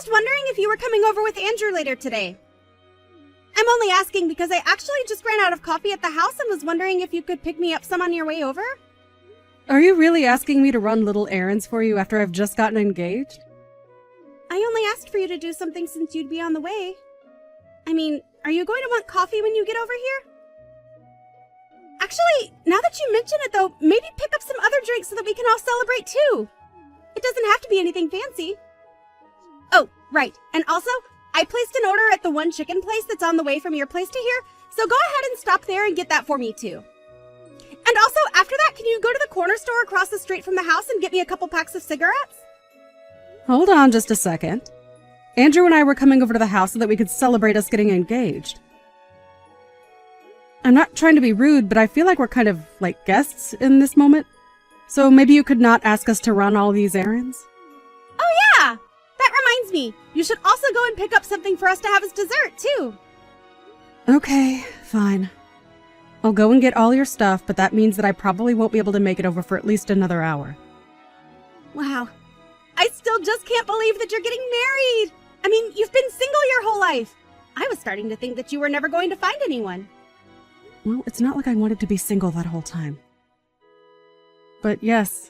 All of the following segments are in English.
just wondering if you were coming over with Andrew later today. I'm only asking because I actually just ran out of coffee at the house and was wondering if you could pick me up some on your way over. Are you really asking me to run little errands for you after I've just gotten engaged? I only asked for you to do something since you'd be on the way. I mean, are you going to want coffee when you get over here? Actually, now that you mention it though, maybe pick up some other drinks so that we can all celebrate too. It doesn't have to be anything fancy. Oh, right. And also, I placed an order at the one chicken place that's on the way from your place to here, so go ahead and stop there and get that for me too. And also, after that, can you go to the corner store across the street from the house and get me a couple packs of cigarettes? Hold on just a second. Andrew and I were coming over to the house so that we could celebrate us getting engaged. I'm not trying to be rude, but I feel like we're kind of like guests in this moment. So maybe you could not ask us to run all these errands? Oh yeah! That reminds me, you should also go and pick up something for us to have as dessert too. Okay, fine. I'll go and get all your stuff, but that means that I probably won't be able to make it over for at least another hour. Wow. I still just can't believe that you're getting married! I mean, you've been single your whole life! I was starting to think that you were never going to find anyone. Well, it's not like I wanted to be single that whole time. But yes,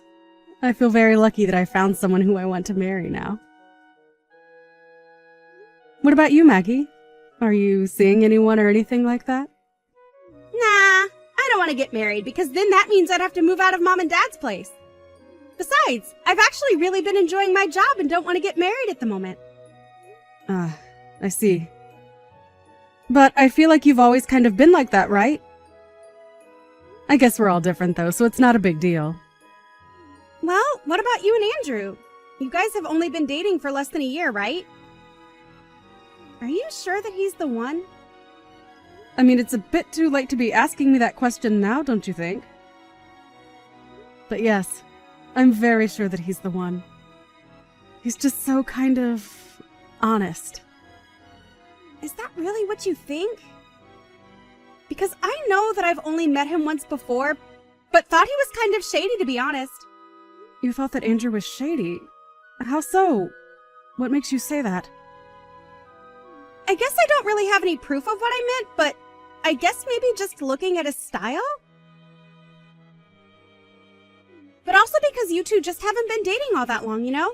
I feel very lucky that I found someone who I want to marry now. What about you, Maggie? Are you seeing anyone or anything like that? Nah, I don't want to get married because then that means I'd have to move out of Mom and Dad's place. Besides, I've actually really been enjoying my job and don't want to get married at the moment. I see. But I feel like you've always kind of been like that, right? I guess we're all different though, so it's not a big deal. Well, what about you and Andrew? You guys have only been dating for less than a year, right? Are you sure that he's the one? I mean, it's a bit too late to be asking me that question now, don't you think? But yes, I'm very sure that he's the one. He's just so kind of honest. Is that really what you think? Because I know that I've only met him once before, but thought he was kind of shady, to be honest. You thought that Andrew was shady? How so? What makes you say that? I guess I don't really have any proof of what I meant, but I guess maybe just looking at his style? But also because you two just haven't been dating all that long, you know?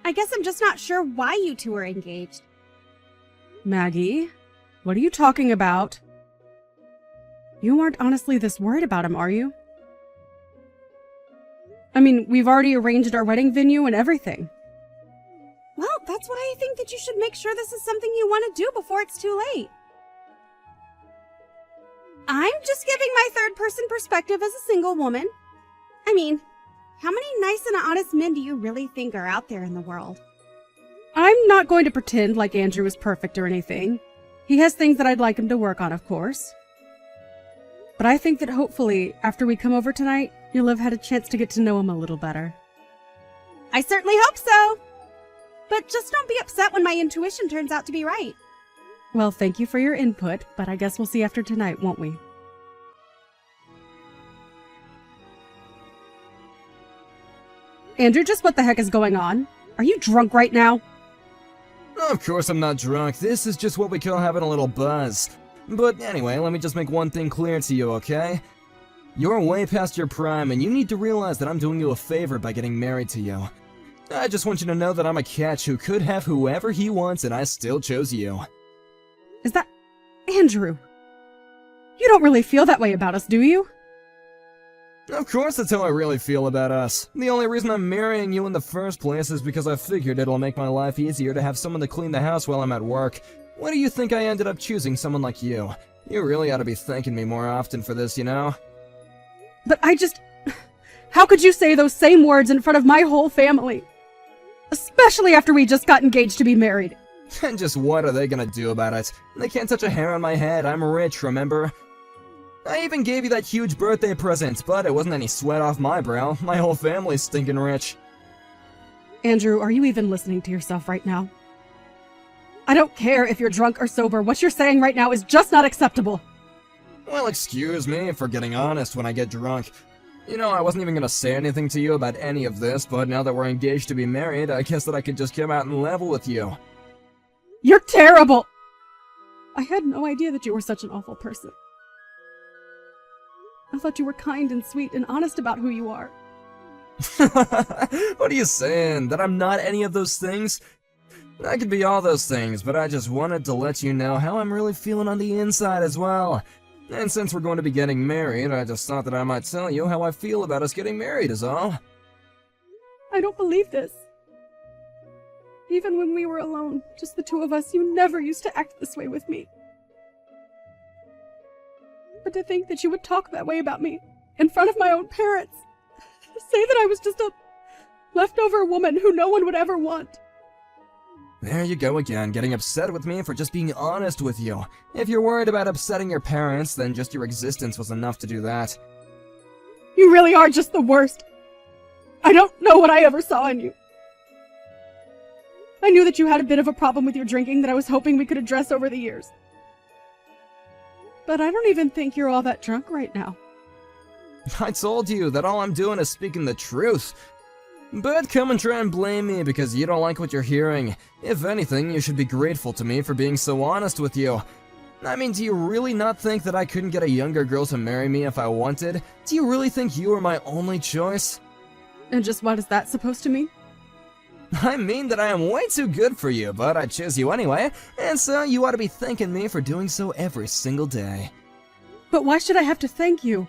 I guess I'm just not sure why you two are engaged. Maggie, what are you talking about? You aren't honestly this worried about him, are you? I mean, we've already arranged our wedding venue and everything. Well, that's why I think that you should make sure this is something you want to do before it's too late. I'm just giving my third-person perspective as a single woman. I mean, how many nice and honest men do you really think are out there in the world? I'm not going to pretend like Andrew is perfect or anything. He has things that I'd like him to work on, of course. But I think that hopefully, after we come over tonight, you'll have had a chance to get to know him a little better. I certainly hope so! But just don't be upset when my intuition turns out to be right. Well, thank you for your input, but I guess we'll see after tonight, won't we? Andrew, just what the heck is going on? Are you drunk right now? Of course I'm not drunk. This is just what we call having a little buzz. But anyway, let me just make one thing clear to you, okay? You're way past your prime, and you need to realize that I'm doing you a favor by getting married to you. I just want you to know that I'm a catch who could have whoever he wants, and I still chose you. Is that... Andrew? You don't really feel that way about us, do you? Of course that's how I really feel about us. The only reason I'm marrying you in the first place is because I figured it'll make my life easier to have someone to clean the house while I'm at work. Why do you think I ended up choosing someone like you? You really ought to be thanking me more often for this, you know? But I just... How could you say those same words in front of my whole family? Especially after we just got engaged to be married. And just what are they gonna do about it? They can't touch a hair on my head, I'm rich, remember? I even gave you that huge birthday present, but it wasn't any sweat off my brow. My whole family's stinking rich. Andrew, are you even listening to yourself right now? I don't care if you're drunk or sober, what you're saying right now is just not acceptable. Well, excuse me for getting honest when I get drunk. You know, I wasn't even gonna say anything to you about any of this, but now that we're engaged to be married, I guess that I could just come out and level with you. You're terrible! I had no idea that you were such an awful person. I thought you were kind and sweet and honest about who you are. What are you saying? That I'm not any of those things? I could be all those things, but I just wanted to let you know how I'm really feeling on the inside as well. And since we're going to be getting married, I just thought that I might tell you how I feel about us getting married is all. I don't believe this. Even when we were alone, just the two of us, you never used to act this way with me. But to think that you would talk that way about me, in front of my own parents, say that I was just a leftover woman who no one would ever want. There you go again, getting upset with me for just being honest with you. If you're worried about upsetting your parents, then just your existence was enough to do that. You really are just the worst. I don't know what I ever saw in you. I knew that you had a bit of a problem with your drinking that I was hoping we could address over the years. But I don't even think you're all that drunk right now. I told you that all I'm doing is speaking the truth. But come and try and blame me because you don't like what you're hearing. If anything, you should be grateful to me for being so honest with you. I mean, do you really not think that I couldn't get a younger girl to marry me if I wanted? Do you really think you were my only choice? And just what is that supposed to mean? I mean that I am way too good for you, but I chose you anyway, and so you ought to be thanking me for doing so every single day. But why should I have to thank you?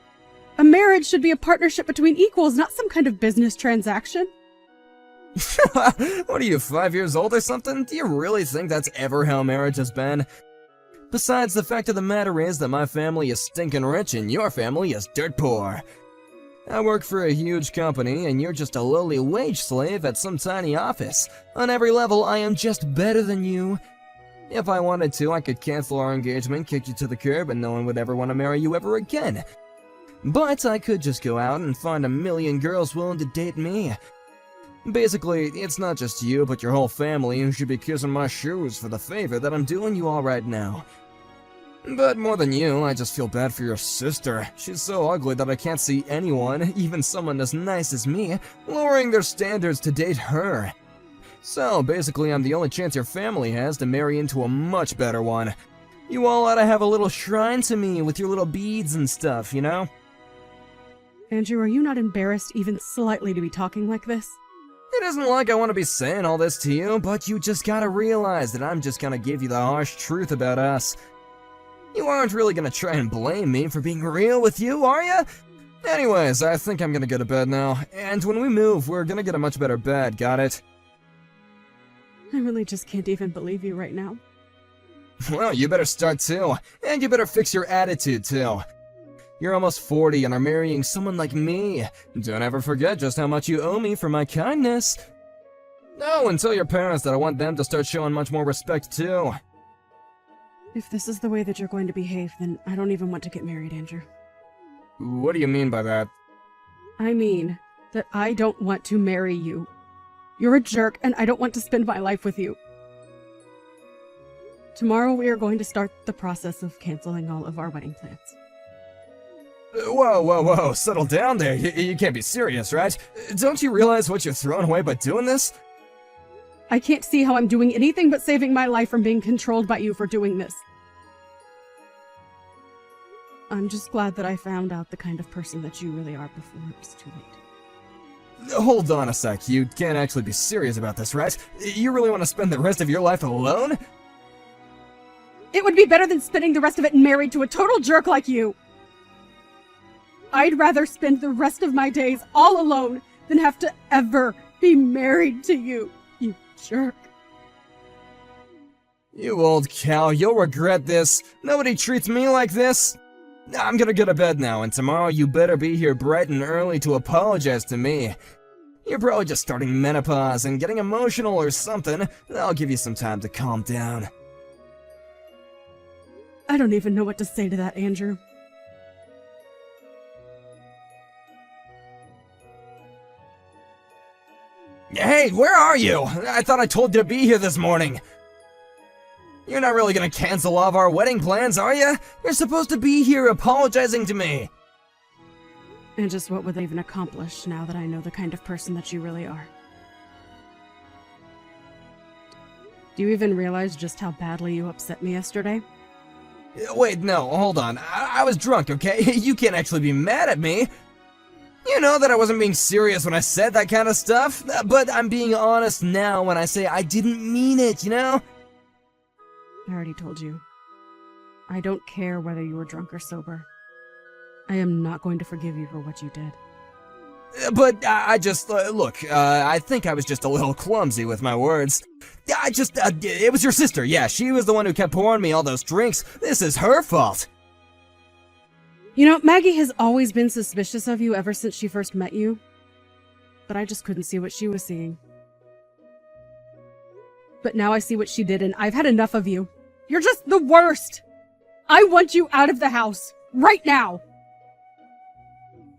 A marriage should be a partnership between equals, not some kind of business transaction. What are you, 5 years old or something? Do you really think that's ever how marriage has been? Besides, the fact of the matter is that my family is stinking rich and your family is dirt poor. I work for a huge company and you're just a lowly wage slave at some tiny office. On every level, I am just better than you. If I wanted to, I could cancel our engagement, kick you to the curb, and no one would ever want to marry you ever again. But I could just go out and find a million girls willing to date me. Basically, it's not just you, but your whole family who should be kissing my shoes for the favor that I'm doing you all right now. But more than you, I just feel bad for your sister. She's so ugly that I can't see anyone, even someone as nice as me, lowering their standards to date her. So basically, I'm the only chance your family has to marry into a much better one. You all ought to have a little shrine to me with your little beads and stuff, you know? Andrew, are you not embarrassed even slightly to be talking like this? It isn't like I want to be saying all this to you, but you just gotta realize that I'm just gonna give you the harsh truth about us. You aren't really gonna try and blame me for being real with you, are you? Anyways, I think I'm gonna go to bed now, and when we move, we're gonna get a much better bed, got it? I really just can't even believe you right now. Well, you better start too, and you better fix your attitude too. You're almost 40 and are marrying someone like me. Don't ever forget just how much you owe me for my kindness. Oh, and tell your parents that I want them to start showing much more respect too. If this is the way that you're going to behave, then I don't even want to get married, Andrew. What do you mean by that? I mean that I don't want to marry you. You're a jerk, and I don't want to spend my life with you. Tomorrow we are going to start the process of canceling all of our wedding plans. Whoa, settle down there. You can't be serious, right? Don't you realize what you're throwing away by doing this? I can't see how I'm doing anything but saving my life from being controlled by you for doing this. I'm just glad that I found out the kind of person that you really are before it was too late. Hold on a sec, you can't actually be serious about this, right? You really want to spend the rest of your life alone? It would be better than spending the rest of it married to a total jerk like you. I'd rather spend the rest of my days all alone than have to ever be married to you, you jerk. You old cow, you'll regret this. Nobody treats me like this. I'm gonna go to bed now, and tomorrow you better be here bright and early to apologize to me. You're probably just starting menopause and getting emotional or something. I'll give you some time to calm down. I don't even know what to say to that, Andrew. Hey, where are you? I thought I told you to be here this morning. You're not really gonna cancel all of our wedding plans, are you? You're supposed to be here apologizing to me. And just what would they even accomplish now that I know the kind of person that you really are? Do you even realize just how badly you upset me yesterday? Wait, no, hold on. I was drunk, okay? You can't actually be mad at me. You know that I wasn't being serious when I said that kind of stuff, but I'm being honest now when I say I didn't mean it, you know? I already told you. I don't care whether you were drunk or sober. I am not going to forgive you for what you did. But I just, look, I think I was just a little clumsy with my words. It was your sister, yeah, she was the one who kept pouring me all those drinks. This is her fault. You know, Maggie has always been suspicious of you ever since she first met you. But I just couldn't see what she was seeing. But now I see what she did, and I've had enough of you. You're just the worst! I want you out of the house, right now!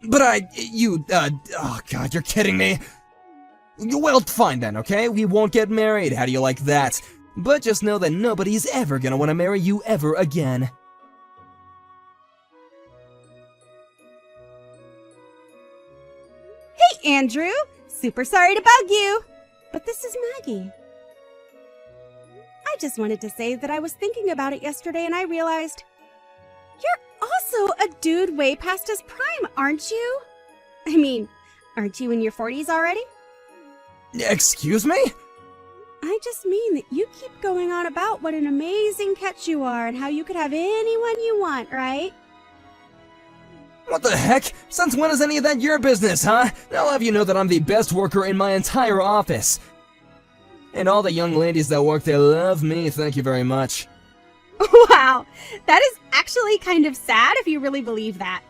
But oh god, you're kidding me. Well, fine then, okay? We won't get married, how do you like that? But just know that nobody's ever gonna want to marry you ever again. Hey, Andrew! Super sorry to bug you, but this is Maggie. I just wanted to say that I was thinking about it yesterday and I realized you're also a dude way past his prime, aren't you? I mean, aren't you in your 40s already? Excuse me? I just mean that you keep going on about what an amazing catch you are and how you could have anyone you want, right? What the heck? Since when is any of that your business, huh? I'll have you know that I'm the best worker in my entire office. And all the young ladies that work there love me, thank you very much. Wow, that is actually kind of sad if you really believe that.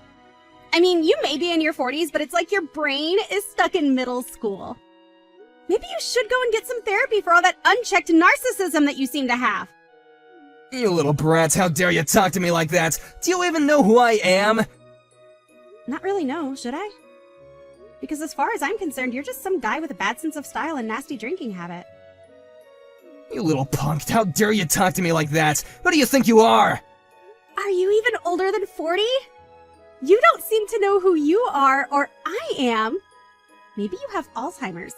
I mean, you may be in your 40s, but it's like your brain is stuck in middle school. Maybe you should go and get some therapy for all that unchecked narcissism that you seem to have. You little brats, how dare you talk to me like that? Do you even know who I am? Not really, no, should I? Because as far as I'm concerned, you're just some guy with a bad sense of style and nasty drinking habit. You little punk, how dare you talk to me like that? Who do you think you are? Are you even older than 40? You don't seem to know who you are, or I am. Maybe you have Alzheimer's.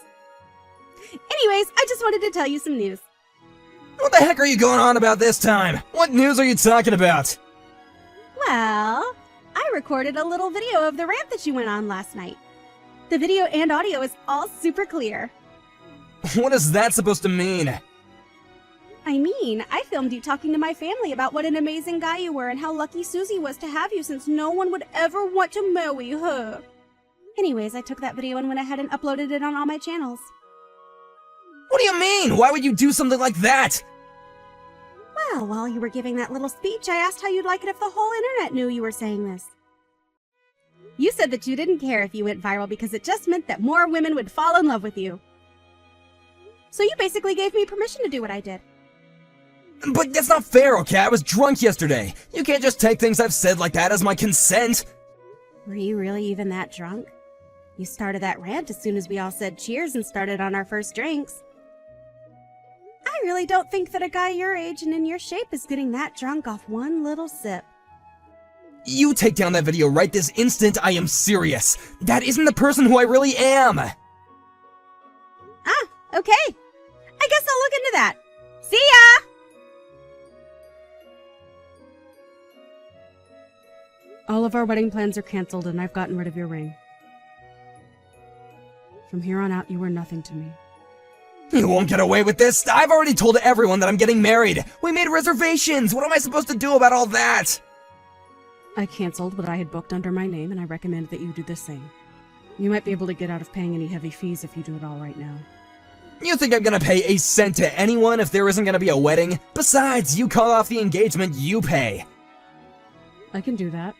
Anyways, I just wanted to tell you some news. What the heck are you going on about this time? What news are you talking about? Well, I recorded a little video of the rant that you went on last night. The video and audio is all super clear. What is that supposed to mean? I mean, I filmed you talking to my family about what an amazing guy you were and how lucky Susie was to have you since no one would ever want to marry her. Anyways, I took that video and went ahead and uploaded it on all my channels. What do you mean? Why would you do something like that? Well, while you were giving that little speech, I asked how you'd like it if the whole internet knew you were saying this. You said that you didn't care if you went viral because it just meant that more women would fall in love with you. So you basically gave me permission to do what I did. But that's not fair, okay? I was drunk yesterday. You can't just take things I've said like that as my consent. Were you really even that drunk? You started that rant as soon as we all said cheers and started on our first drinks. I really don't think that a guy your age and in your shape is getting that drunk off one little sip. You take down that video right this instant, I am serious. That isn't the person who I really am. Ah, okay. I guess I'll look into that. See ya! All of our wedding plans are canceled and I've gotten rid of your ring. From here on out, you are nothing to me. You won't get away with this. I've already told everyone that I'm getting married. We made reservations. What am I supposed to do about all that? I canceled what I had booked under my name, and I recommend that you do the same. You might be able to get out of paying any heavy fees if you do it all right now. You think I'm gonna pay a cent to anyone if there isn't gonna be a wedding? Besides, you call off the engagement, you pay. I can do that.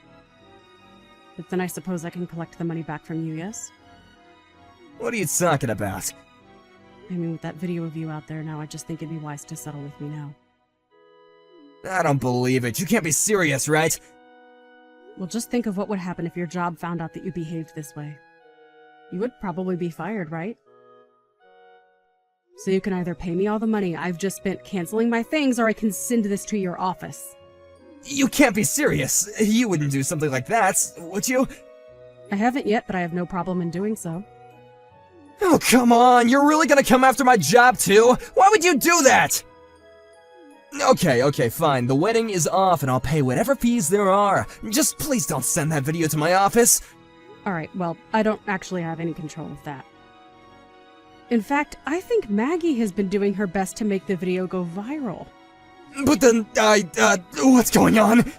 But then I suppose I can collect the money back from you, yes? What are you talking about? I mean, with that video of you out there now, I just think it'd be wise to settle with me now. I don't believe it. You can't be serious, right? Well, just think of what would happen if your job found out that you behaved this way. You would probably be fired, right? So you can either pay me all the money I've just spent canceling my things, or I can send this to your office. You can't be serious. You wouldn't do something like that, would you? I haven't yet, but I have no problem in doing so. Oh, come on, you're really gonna come after my job too? Why would you do that? Okay, fine, the wedding is off and I'll pay whatever fees there are. Just please don't send that video to my office. Alright, well, I don't actually have any control of that. In fact, I think Maggie has been doing her best to make the video go viral. But then, what's going on?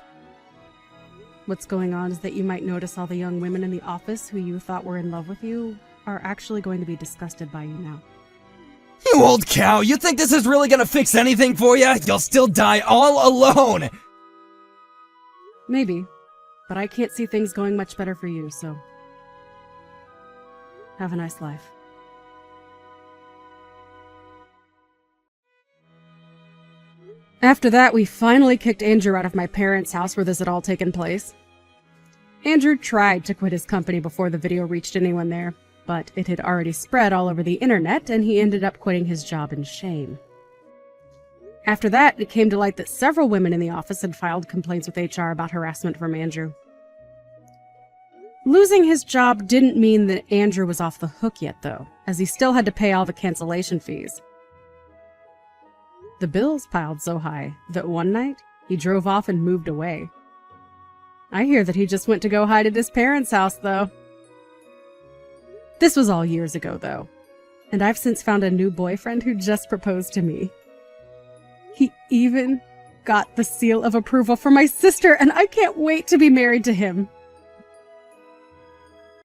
What's going on is that you might notice all the young women in the office who you thought were in love with you are actually going to be disgusted by you now. You old cow, you think this is really gonna fix anything for you? You'll still die all alone! Maybe, but I can't see things going much better for you, so... have a nice life. After that, we finally kicked Andrew out of my parents' house where this had all taken place. Andrew tried to quit his company before the video reached anyone there, but it had already spread all over the internet, and he ended up quitting his job in shame. After that, it came to light that several women in the office had filed complaints with HR about harassment from Andrew. Losing his job didn't mean that Andrew was off the hook yet, though, as he still had to pay all the cancellation fees. The bills piled so high that one night, he drove off and moved away. I hear that he just went to go hide at his parents' house, though. This was all years ago, though, and I've since found a new boyfriend who just proposed to me. He even got the seal of approval from my sister, and I can't wait to be married to him.